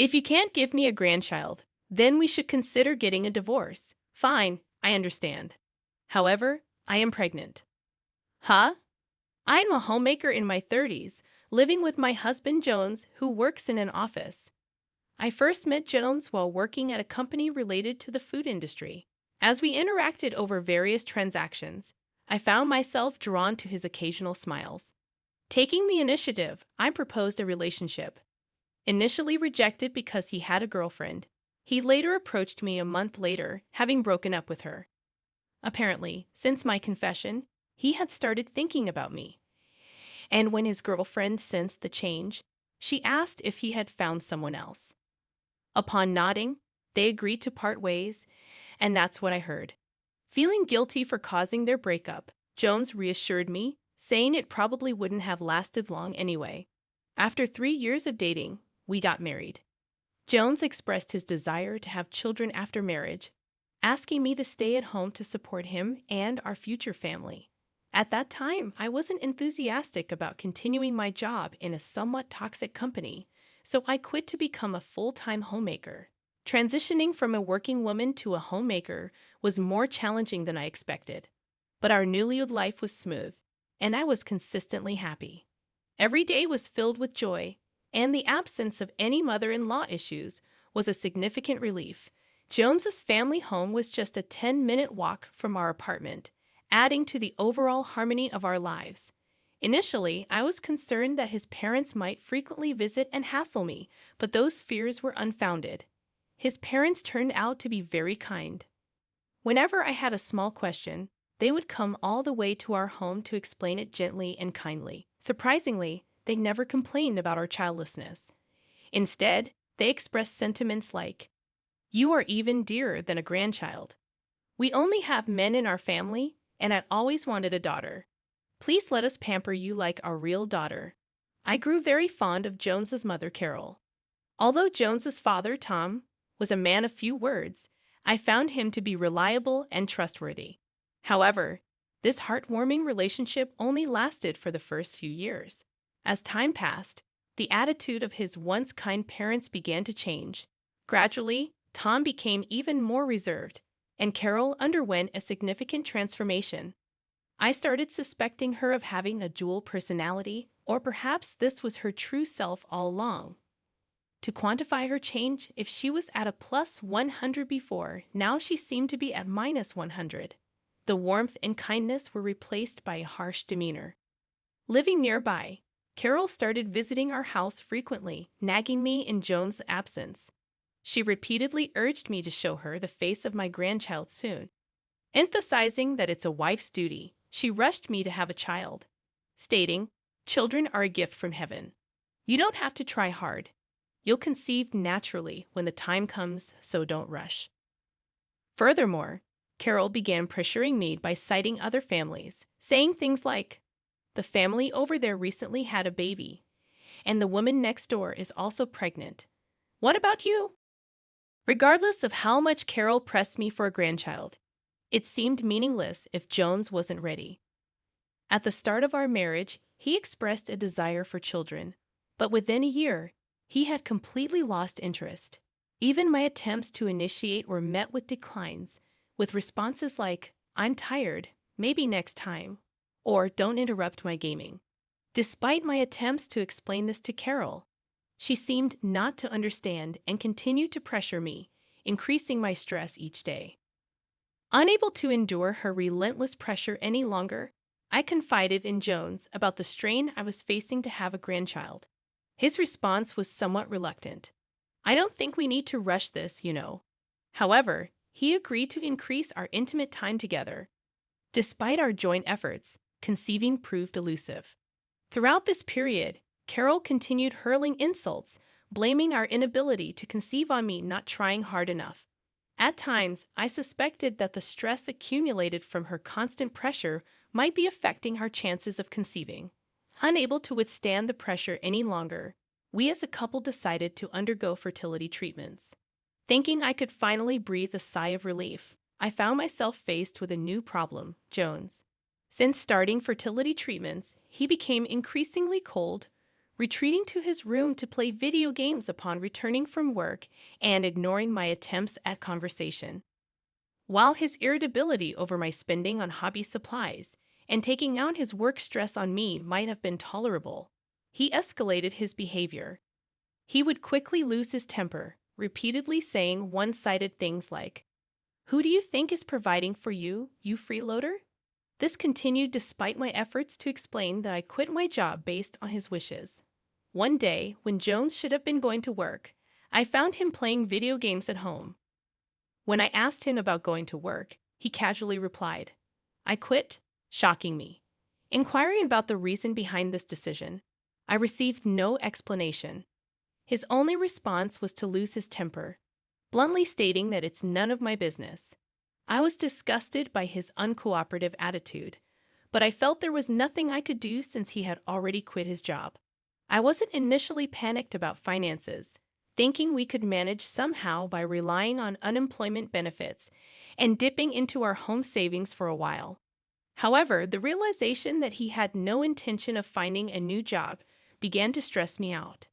If you can't give me a grandchild, then we should consider getting a divorce. Fine, I understand. However, I am pregnant. Huh? I'm a homemaker in my 30s, living with my husband Jones, who works in an office. I first met Jones while working at a company related to the food industry. As we interacted over various transactions, I found myself drawn to his occasional smiles. Taking the initiative, I proposed a relationship. Initially rejected because he had a girlfriend, he later approached me a month later, having broken up with her. Apparently, since my confession, he had started thinking about me. And when his girlfriend sensed the change, she asked if he had found someone else. Upon nodding, they agreed to part ways, and that's what I heard. Feeling guilty for causing their breakup, Jones reassured me, saying it probably wouldn't have lasted long anyway. After 3 years of dating, we got married. Jones expressed his desire to have children after marriage, asking me to stay at home to support him and our future family. At that time, I wasn't enthusiastic about continuing my job in a somewhat toxic company, so I quit to become a full-time homemaker. Transitioning from a working woman to a homemaker was more challenging than I expected, but our newlywed life was smooth, and I was consistently happy. Every day was filled with joy, and the absence of any mother-in-law issues was a significant relief. Jones's family home was just a 10-minute walk from our apartment, adding to the overall harmony of our lives. Initially, I was concerned that his parents might frequently visit and hassle me, but those fears were unfounded. His parents turned out to be very kind. Whenever I had a small question, they would come all the way to our home to explain it gently and kindly. Surprisingly, they never complained about our childlessness. Instead, they expressed sentiments like, "You are even dearer than a grandchild. We only have men in our family, and I always wanted a daughter. Please let us pamper you like our real daughter." I grew very fond of Jones's mother, Carol. Although Jones's father, Tom, was a man of few words, I found him to be reliable and trustworthy. However, this heartwarming relationship only lasted for the first few years. As time passed, the attitude of his once kind parents began to change. Gradually, Tom became even more reserved, and Carol underwent a significant transformation. I started suspecting her of having a dual personality, or perhaps this was her true self all along. To quantify her change, if she was at a plus 100 before, now she seemed to be at minus 100. The warmth and kindness were replaced by a harsh demeanor. Living nearby, Carol started visiting our house frequently, nagging me in Joan's absence. She repeatedly urged me to show her the face of my grandchild soon. Emphasizing that it's a wife's duty, she rushed me to have a child, stating, "Children are a gift from heaven. You don't have to try hard. You'll conceive naturally when the time comes, so don't rush." Furthermore, Carol began pressuring me by citing other families, saying things like, "The family over there recently had a baby, and the woman next door is also pregnant. What about you?" Regardless of how much Carol pressed me for a grandchild, it seemed meaningless if Jones wasn't ready. At the start of our marriage, he expressed a desire for children, but within a year, he had completely lost interest. Even my attempts to initiate were met with declines, with responses like, "I'm tired, maybe next time," or "Don't interrupt my gaming." Despite my attempts to explain this to Carol, she seemed not to understand and continued to pressure me, increasing my stress each day. Unable to endure her relentless pressure any longer, I confided in Jones about the strain I was facing to have a grandchild. His response was somewhat reluctant. "I don't think we need to rush this, you know." However, he agreed to increase our intimate time together. Despite our joint efforts, conceiving proved elusive. Throughout this period, Carol continued hurling insults, blaming our inability to conceive on me not trying hard enough. At times, I suspected that the stress accumulated from her constant pressure might be affecting our chances of conceiving. Unable to withstand the pressure any longer, we as a couple decided to undergo fertility treatments. Thinking I could finally breathe a sigh of relief, I found myself faced with a new problem, Jones. Since starting fertility treatments, he became increasingly cold, retreating to his room to play video games upon returning from work and ignoring my attempts at conversation. While his irritability over my spending on hobby supplies and taking out his work stress on me might have been tolerable, he escalated his behavior. He would quickly lose his temper, repeatedly saying one-sided things like, "Who do you think is providing for you, you freeloader?" This continued despite my efforts to explain that I quit my job based on his wishes. One day, when Jones should have been going to work, I found him playing video games at home. When I asked him about going to work, he casually replied, "I quit," shocking me. Inquiring about the reason behind this decision, I received no explanation. His only response was to lose his temper, bluntly stating that it's none of my business. I was disgusted by his uncooperative attitude, but I felt there was nothing I could do since he had already quit his job. I wasn't initially panicked about finances, thinking we could manage somehow by relying on unemployment benefits and dipping into our home savings for a while. However, the realization that he had no intention of finding a new job began to stress me out.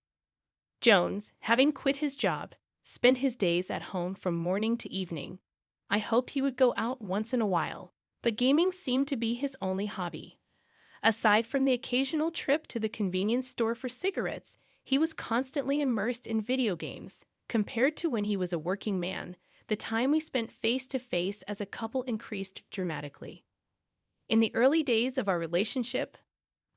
Jones, having quit his job, spent his days at home from morning to evening. I hoped he would go out once in a while, but gaming seemed to be his only hobby. Aside from the occasional trip to the convenience store for cigarettes, he was constantly immersed in video games. Compared to when he was a working man, the time we spent face-to-face as a couple increased dramatically. In the early days of our relationship,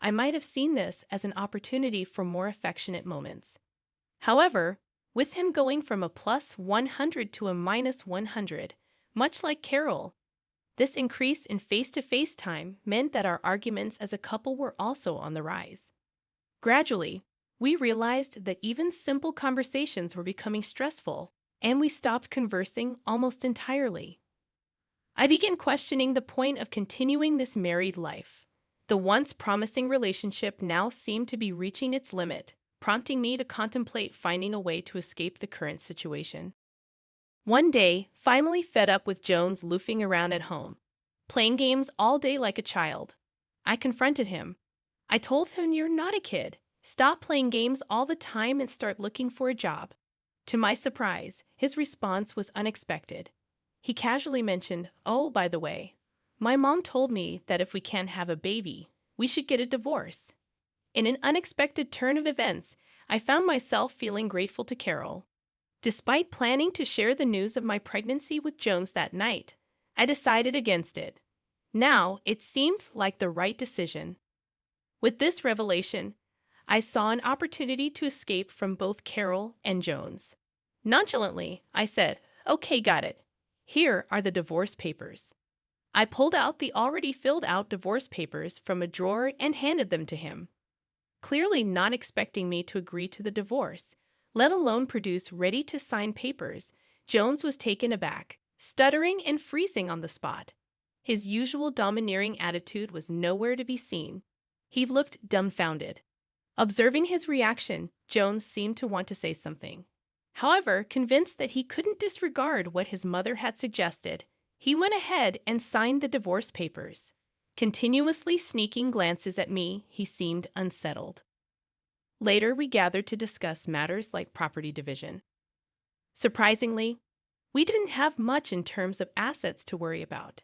I might have seen this as an opportunity for more affectionate moments. However, with him going from a plus 100 to a minus 100, much like Carol, this increase in face-to-face time meant that our arguments as a couple were also on the rise. Gradually, we realized that even simple conversations were becoming stressful, and we stopped conversing almost entirely. I began questioning the point of continuing this married life. The once promising relationship now seemed to be reaching its limit, prompting me to contemplate finding a way to escape the current situation. One day, finally fed up with Jones loafing around at home, playing games all day like a child, I confronted him. I told him, "You're not a kid. Stop playing games all the time and start looking for a job." To my surprise, his response was unexpected. He casually mentioned, "Oh, by the way, my mom told me that if we can't have a baby, we should get a divorce." In an unexpected turn of events, I found myself feeling grateful to Carol. Despite planning to share the news of my pregnancy with Jones that night, I decided against it. Now, it seemed like the right decision. With this revelation, I saw an opportunity to escape from both Carol and Jones. Nonchalantly, I said, "Okay, got it. Here are the divorce papers." I pulled out the already filled out divorce papers from a drawer and handed them to him. Clearly not expecting me to agree to the divorce, let alone produce ready-to-sign papers, Jones was taken aback, stuttering and freezing on the spot. His usual domineering attitude was nowhere to be seen. He looked dumbfounded. Observing his reaction, Jones seemed to want to say something. However, convinced that he couldn't disregard what his mother had suggested, he went ahead and signed the divorce papers. Continuously sneaking glances at me, he seemed unsettled. Later, we gathered to discuss matters like property division. Surprisingly, we didn't have much in terms of assets to worry about.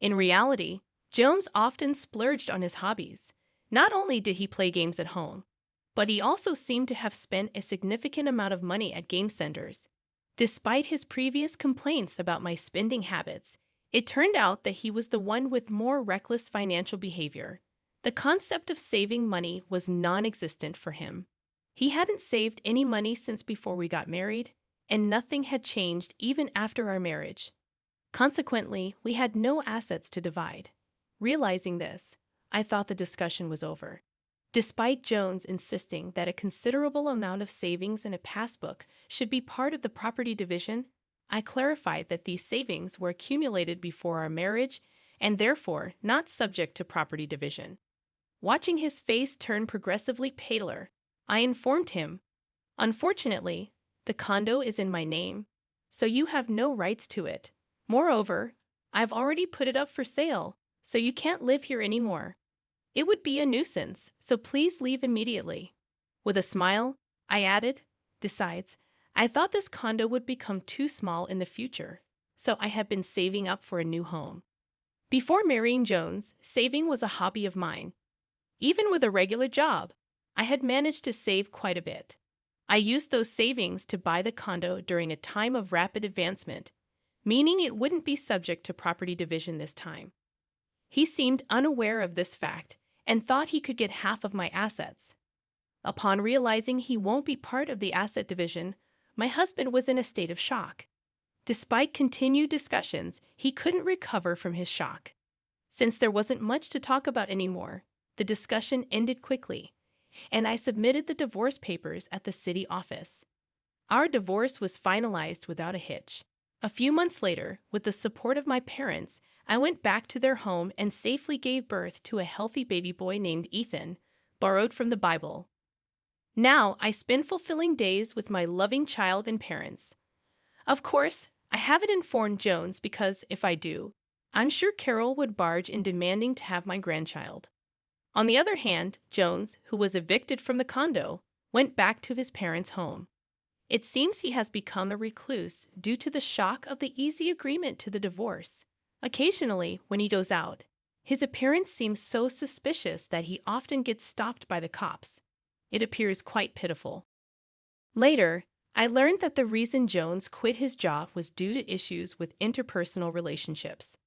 In reality, Jones often splurged on his hobbies. Not only did he play games at home, but he also seemed to have spent a significant amount of money at game centers. Despite his previous complaints about my spending habits, it turned out that he was the one with more reckless financial behavior. The concept of saving money was non-existent for him. He hadn't saved any money since before we got married, and nothing had changed even after our marriage. Consequently, we had no assets to divide. Realizing this, I thought the discussion was over. Despite Jones insisting that a considerable amount of savings in a passbook should be part of the property division, I clarified that these savings were accumulated before our marriage and therefore not subject to property division. Watching his face turn progressively paler, I informed him, "Unfortunately, the condo is in my name, so you have no rights to it. Moreover, I've already put it up for sale, so you can't live here anymore. It would be a nuisance, so please leave immediately." With a smile, I added, "Besides, I thought this condo would become too small in the future, so I have been saving up for a new home." Before marrying Jones, saving was a hobby of mine. Even with a regular job, I had managed to save quite a bit. I used those savings to buy the condo during a time of rapid advancement, meaning it wouldn't be subject to property division this time. He seemed unaware of this fact and thought he could get half of my assets. Upon realizing he won't be part of the asset division, my husband was in a state of shock. Despite continued discussions, he couldn't recover from his shock. Since there wasn't much to talk about anymore, the discussion ended quickly, and I submitted the divorce papers at the city office. Our divorce was finalized without a hitch. A few months later, with the support of my parents, I went back to their home and safely gave birth to a healthy baby boy named Ethan, borrowed from the Bible. Now I spend fulfilling days with my loving child and parents. Of course, I haven't informed Jones because if I do, I'm sure Carol would barge in demanding to have my grandchild. On the other hand, Jones, who was evicted from the condo, went back to his parents' home. It seems he has become a recluse due to the shock of the easy agreement to the divorce. Occasionally, when he goes out, his appearance seems so suspicious that he often gets stopped by the cops. It appears quite pitiful. Later, I learned that the reason Jones quit his job was due to issues with interpersonal relationships.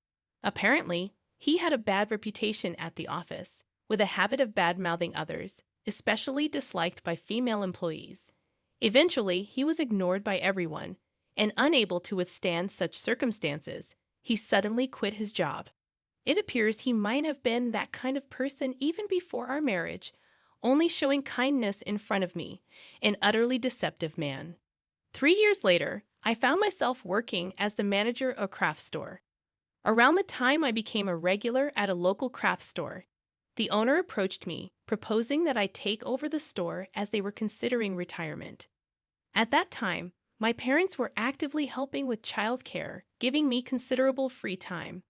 Apparently, he had a bad reputation at the office, with a habit of bad-mouthing others, especially disliked by female employees. Eventually, he was ignored by everyone, and unable to withstand such circumstances, he suddenly quit his job. It appears he might have been that kind of person even before our marriage, only showing kindness in front of me, an utterly deceptive man. 3 years later, I found myself working as the manager of a craft store. Around the time I became a regular at a local craft store, the owner approached me, proposing that I take over the store as they were considering retirement. At that time, my parents were actively helping with childcare, giving me considerable free time.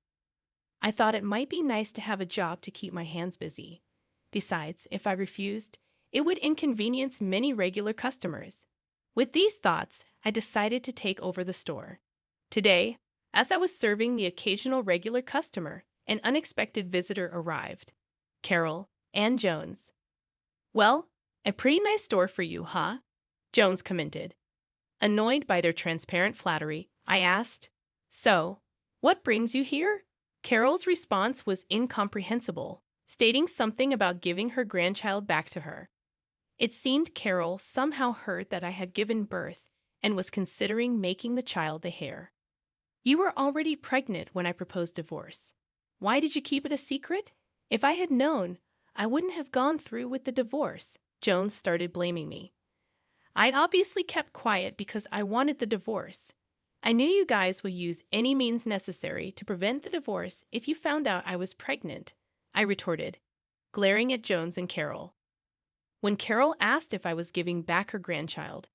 I thought it might be nice to have a job to keep my hands busy. Besides, if I refused, it would inconvenience many regular customers. With these thoughts, I decided to take over the store. Today, as I was serving the occasional regular customer, an unexpected visitor arrived. Carol and Jones. "Well, a pretty nice store for you, huh?" Jones commented. Annoyed by their transparent flattery, I asked, "So, what brings you here?" Carol's response was incomprehensible, stating something about giving her grandchild back to her. It seemed Carol somehow heard that I had given birth and was considering making the child the heir. "You were already pregnant when I proposed divorce. Why did you keep it a secret? If I had known, I wouldn't have gone through with the divorce." Jones started blaming me. "I'd obviously kept quiet because I wanted the divorce. I knew you guys would use any means necessary to prevent the divorce if you found out I was pregnant," I retorted, glaring at Jones and Carol. When Carol asked if I was giving back her grandchild,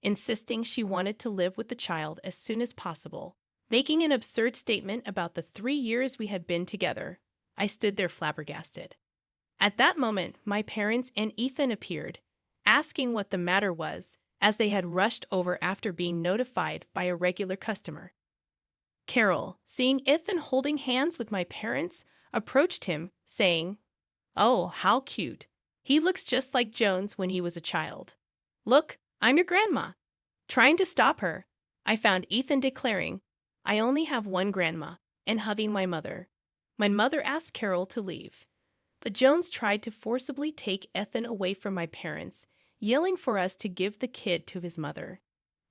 insisting she wanted to live with the child as soon as possible, making an absurd statement about the 3 years we had been together, I stood there flabbergasted. At that moment, my parents and Ethan appeared, asking what the matter was, as they had rushed over after being notified by a regular customer. Carol, seeing Ethan holding hands with my parents, approached him, saying, "Oh, how cute. He looks just like Jones when he was a child. Look, I'm your grandma." Trying to stop her, I found Ethan declaring, "I only have one grandma," and hugging my mother. My mother asked Carol to leave, but Jones tried to forcibly take Ethan away from my parents, yelling for us to give the kid to his mother.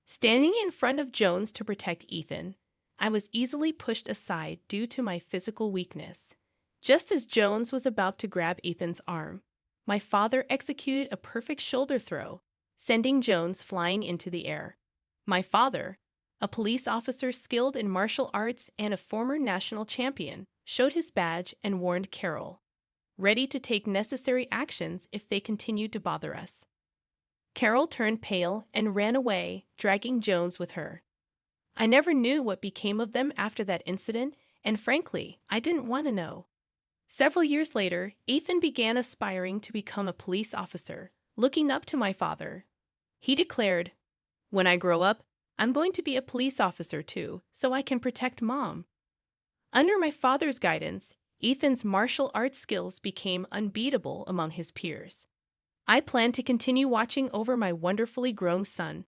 Standing in front of Jones to protect Ethan, I was easily pushed aside due to my physical weakness. Just as Jones was about to grab Ethan's arm, my father executed a perfect shoulder throw, sending Jones flying into the air. My father, a police officer skilled in martial arts and a former national champion, showed his badge and warned Carol, ready to take necessary actions if they continued to bother us. Carol turned pale and ran away, dragging Jones with her. I never knew what became of them after that incident, and frankly, I didn't want to know. Several years later, Ethan began aspiring to become a police officer, looking up to my father. He declared, "When I grow up, I'm going to be a police officer too, so I can protect Mom." Under my father's guidance, Ethan's martial arts skills became unbeatable among his peers. I plan to continue watching over my wonderfully grown son